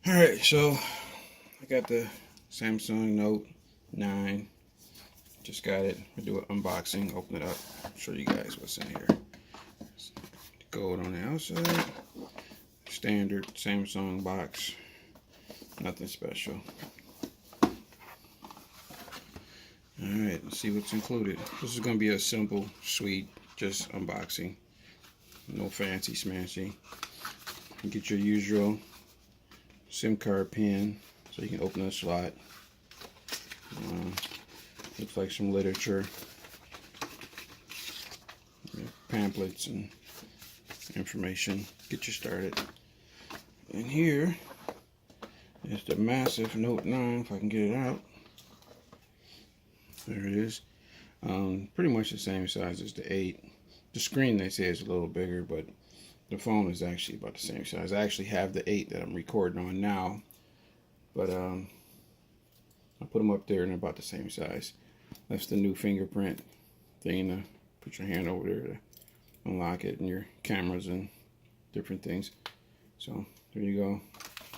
Alright, so I got the Samsung Note 9. Just got it. I'll do an unboxing, open it up, show you guys what's in here. Gold on the outside. Standard Samsung box. Nothing special. Alright, let's see what's included. This is going to be a simple, sweet, just unboxing. No fancy smancy. You get your usual SIM card pin so you can open the slot. Looks like some literature, pamphlets and information. Get you started. And here is the massive Note 9, if I can get it out. There it is. Pretty much the same size as the 8. The screen, they say, is a little bigger, but the phone is actually about the same size. I actually have the 8 that I'm recording on now, but I put them up there and they're about the same size. That's the new fingerprint thing to put your hand over there to unlock it, and your cameras and different things. So there you go.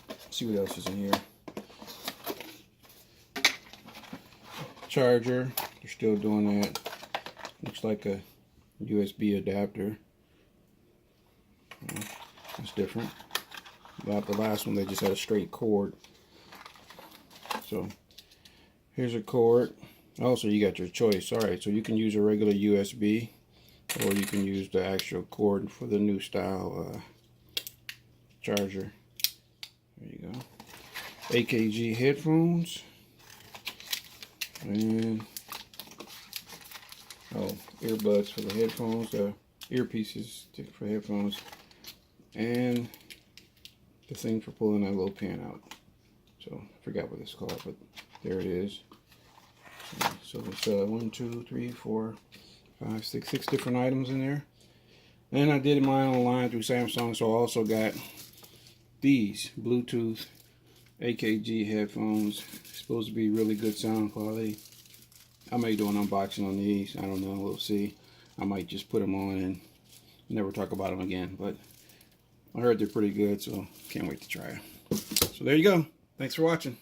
Let's see what else is in here. Charger, they're still doing that. Looks like a USB adapter. That's different. About the last one, they just had a straight cord. So here's a cord. Also, you got your choice. Alright, so you can use a regular USB, or you can use the actual cord for the new style charger. There you go. AKG headphones. And earbuds for the headphones, earpieces for headphones, and the thing for pulling that little pin out. So I forgot what it's called, but there it is. So there's 1, 2, 3, 4, 5, 6 different items in there. And I did mine online through Samsung, so I also got these Bluetooth AKG headphones. Supposed to be really good sound quality. I may do an unboxing on these. I don't know. We'll see. I might just put them on and never talk about them again. But I heard they're pretty good, so can't wait to try them. So there you go. Thanks for watching.